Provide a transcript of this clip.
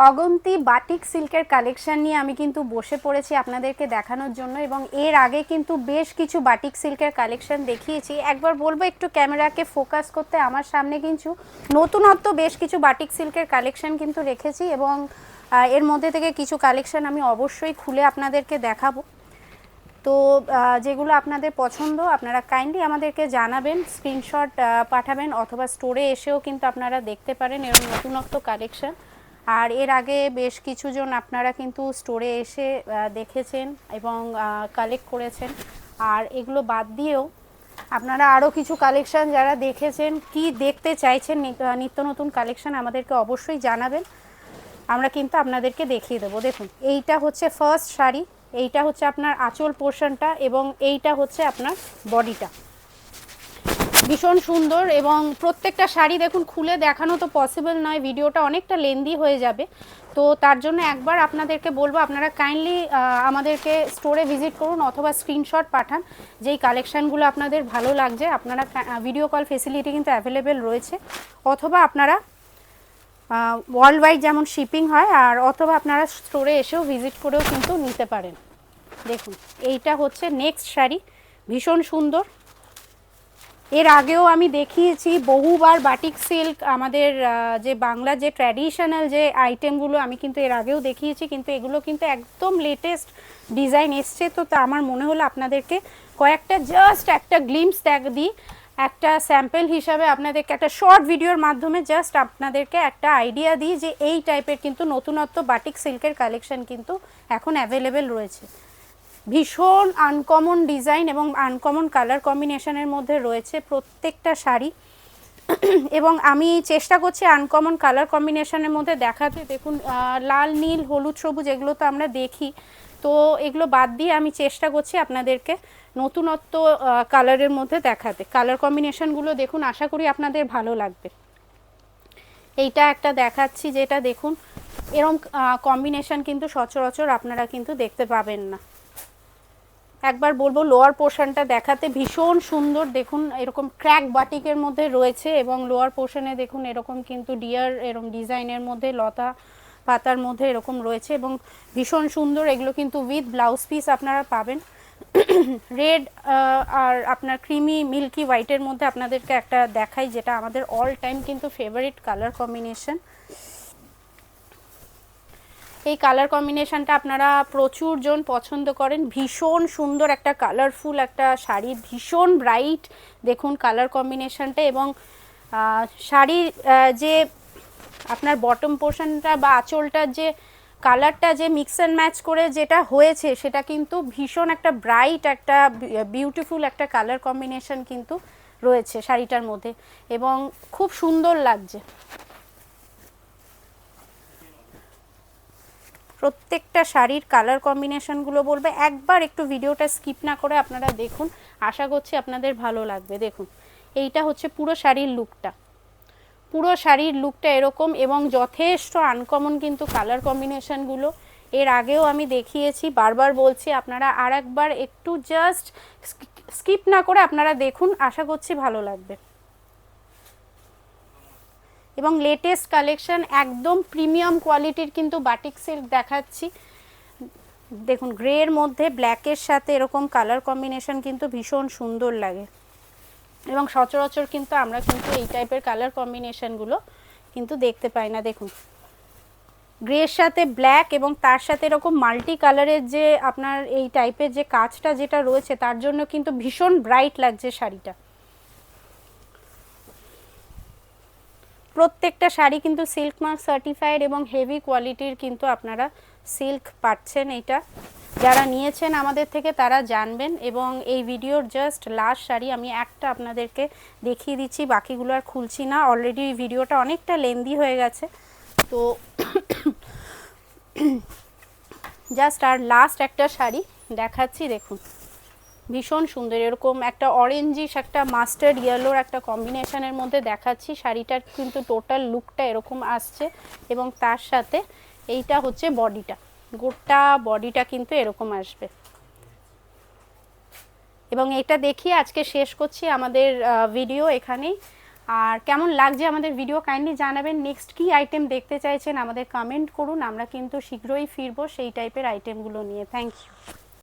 অগন্তি batik সিল্কের collection নিয়ে আমি কিন্তু বসে পড়েছি আপনাদেরকে দেখানোর জন্য, এবং এর আগে কিন্তু বেশ কিছু বাটিক সিল্কের কালেকশন দেখিয়েছি। একবার বলবো একটু ক্যামেরাকে ফোকাস করতে। আমার সামনে কিন্তু নতুনত্ব বেশ কিছু বাটিক সিল্কের কালেকশন কিন্তু রেখেছি, এবং এর মধ্যে থেকে কিছু কালেকশন আমি অবশ্যই খুলে আপনাদেরকে দেখাবো। তো যেগুলো আপনাদের পছন্দ আপনারা কাইন্ডলি আমাদেরকে জানাবেন, স্ক্রিনশট পাঠাবেন, অথবা স্টোরে এসেও কিন্তু আপনারা দেখতে পারেন এর নতুনত্ব কালেকশন। আর এর আগে বেশ কিছুজন আপনারা কিন্তু স্টোরে এসে দেখেছেন এবং কালেক্ট করেছেন। আর এগুলো বাদ দিয়েও আপনারা আরও কিছু কালেকশন যারা দেখেছেন, কি দেখতে চাইছেন নিত্য নতুন কালেকশন আমাদেরকে অবশ্যই জানাবেন, আমরা কিন্তু আপনাদেরকে দেখিয়ে দেবো। দেখুন, এইটা হচ্ছে ফার্স্ট শাড়ি, এইটা হচ্ছে আপনার আঁচল পোর্শনটা, এবং এইটা হচ্ছে আপনার বডিটা। ভীষণ সুন্দর, এবং প্রত্যেকটা শাড়ি দেখুন খুলে দেখানো তো পসিবল নয়, ভিডিওটা অনেকটা লেন্দি হয়ে যাবে। তো তার জন্য একবার আপনাদেরকে বলবো আপনারা কাইন্ডলি আমাদেরকে স্টোরে ভিজিট করুন, অথবা স্ক্রিনশট পাঠান যেই কালেকশানগুলো আপনাদের ভালো লাগছে। আপনারা ভিডিও কল ফেসিলিটি কিন্তু অ্যাভেলেবেল রয়েছে, অথবা আপনারা ওয়ার্ল্ড ওয়াইড যেমন শিপিং হয়, আর অথবা আপনারা স্টোরে এসেও ভিজিট করেও কিন্তু নিতে পারেন। দেখুন, এইটা হচ্ছে নেক্সট শাড়ি, ভীষণ সুন্দর। এর আগেও আমি দেখিয়েছি বহুবার বাটিক সিল্ক, আমাদের যে বাংলা যে ট্র্যাডিশনাল যে আইটেমগুলো আমি কিন্তু এর আগেও দেখিয়েছি, কিন্তু এগুলো কিন্তু একদম লেটেস্ট ডিজাইন এসছে। তো আমার মনে হলো আপনাদেরকে কয়েকটা জাস্ট একটা গ্লিমস দিই, একটা স্যাম্পল হিসাবে আপনাদেরকে একটা শর্ট ভিডিওর মাধ্যমে জাস্ট আপনাদেরকে একটা আইডিয়া দিই যে এই টাইপের কিন্তু নতুনত্ব বাটিক সিল্কের কালেকশন কিন্তু এখন অ্যাভেলেবেল রয়েছে। ভীষণ আনকমন ডিজাইন এবং আনকমন কালার কম্বিনেশনের মধ্যে রয়েছে প্রত্যেকটা শাড়ি, এবং আমি চেষ্টা করছি আনকমন কালার কম্বিনেশনের মধ্যে দেখাতে। দেখুন, লাল, নীল, হলুদ, সবুজ এগুলো তো আমরা দেখি, তো এগুলো বাদ দিয়ে আমি চেষ্টা করছি আপনাদেরকে নতুনত্ব কালারের মধ্যে দেখাতে। কালার কম্বিনেশনগুলো দেখুন, আশা করি আপনাদের ভালো লাগবে। এইটা একটা দেখাচ্ছি, যেটা দেখুন এরকম কম্বিনেশন কিন্তু সচরাচর আপনারা কিন্তু দেখতে পাবেন না। একবার বলবো লোয়ার পোর্শনটা দেখাতে, ভীষণ সুন্দর। দেখুন, এরকম ক্র্যাক বাটিকের মধ্যে রয়েছে, এবং লোয়ার পোর্শনে দেখুন এরকম কিন্তু ডিয়ার এরকম ডিজাইনের মধ্যে লতা পাতার মধ্যে এরকম রয়েছে, এবং ভীষণ সুন্দর। এগুলো কিন্তু উইথ ব্লাউজ পিস আপনারা পাবেন। রেড আর আপনার ক্রিমি মিল্কি হোয়াইটের মধ্যে আপনাদেরকে একটা দেখাই, যেটা আমাদের অল টাইম কিন্তু ফেভারিট কালার কম্বিনেশন। এই কালার কম্বিনেশনটা আপনারা প্রচুর জন পছন্দ করেন। ভীষণ সুন্দর একটা কালারফুল একটা শাড়ি, ভীষণ ব্রাইট দেখুন কালার কম্বিনেশনটা, এবং শাড়ির যে আপনার বটম পোর্শনটা বা আঁচলটার যে কালারটা যে মিক্স অ্যান্ড ম্যাচ করে যেটা হয়েছে, সেটা কিন্তু ভীষণ একটা ব্রাইট একটা বিউটিফুল একটা কালার কম্বিনেশন কিন্তু রয়েছে শাড়িটার মধ্যে, এবং খুব সুন্দর লাগছে। প্রত্যেকটা শাড়ির কালার কম্বিনেশনগুলো বলবে একবার একটু ভিডিওটা স্কিপ না করে আপনারা দেখুন, আশা করছি আপনাদের ভালো লাগবে। দেখুন, এইটা হচ্ছে পুরো শাড়ির লুকটা, পুরো শাড়ির লুকটা এরকম, এবং যথেষ্ট আনকমন কিন্তু কালার কম্বিনেশনগুলো এর আগেও আমি দেখিয়েছি। বারবার বলছি আপনারা আর একবার একটু জাস্ট স্কিপ না করে আপনারা দেখুন, আশা করছি ভালো লাগবে। এবং লেটেস্ট কালেকশন একদম প্রিমিয়াম কোয়ালিটির কিন্তু বাটিক সিল্ক দেখাচ্ছি। দেখুন, গ্রের মধ্যে ব্ল্যাকের সাথে এরকম কালার কম্বিনেশন কিন্তু ভীষণ সুন্দর লাগে, এবং সচরাচর কিন্তু আমরা কিন্তু এই টাইপের কালার কম্বিনেশনগুলো কিন্তু দেখতে পাই না। দেখুন, গ্রের সাথে ব্ল্যাক, এবং তার সাথে এরকম মাল্টি কালারের যে আপনার এই টাইপের যে কাজটা যেটা রয়েছে, তার জন্য কিন্তু ভীষণ ব্রাইট লাগছে শাড়িটা। প্রত্যেকটা শাড়ি কিন্তু সিল্ক মার্ক সার্টিফাইড এবং হেভি কোয়ালিটির কিন্তু আপনারা সিল্ক পাচ্ছেন। এইটা যারা নিয়েছেন আমাদের থেকে তারা জানবেন। এবং এই ভিডিওর জাস্ট লাস্ট শাড়ি আমি একটা আপনাদেরকে দেখিয়ে দিচ্ছি, বাকিগুলো আর খুলছি না, অলরেডি ভিডিওটা অনেকটা লেন্দি হয়ে গেছে। তো জাস্ট আর লাস্ট একটা শাড়ি দেখাচ্ছি। দেখুন, ভীষণ সুন্দর, এরকম একটা অরেঞ্জিশ একটা মাস্টার্ড ইয়েলোর একটা কম্বিনেশনের মধ্যে দেখাচ্ছি। শাড়িটার কিন্তু টোটাল লুকটা এরকম আসছে, এবং তার সাথে এইটা হচ্ছে বডিটা, গোটা বডিটা কিন্তু এরকম আসবে। এবং এটা দেখিয়ে আজকে শেষ করছি আমাদের ভিডিও এখানেই। আর কেমন লাগছে আমাদের ভিডিও কাইন্ডলি জানাবেন। নেক্সট কি আইটেম দেখতে চাইছেন আমাদের কমেন্ট করুন, আমরা কিন্তু শীঘ্রই ফিরবো সেই টাইপের আইটেমগুলো নিয়ে। Thank you.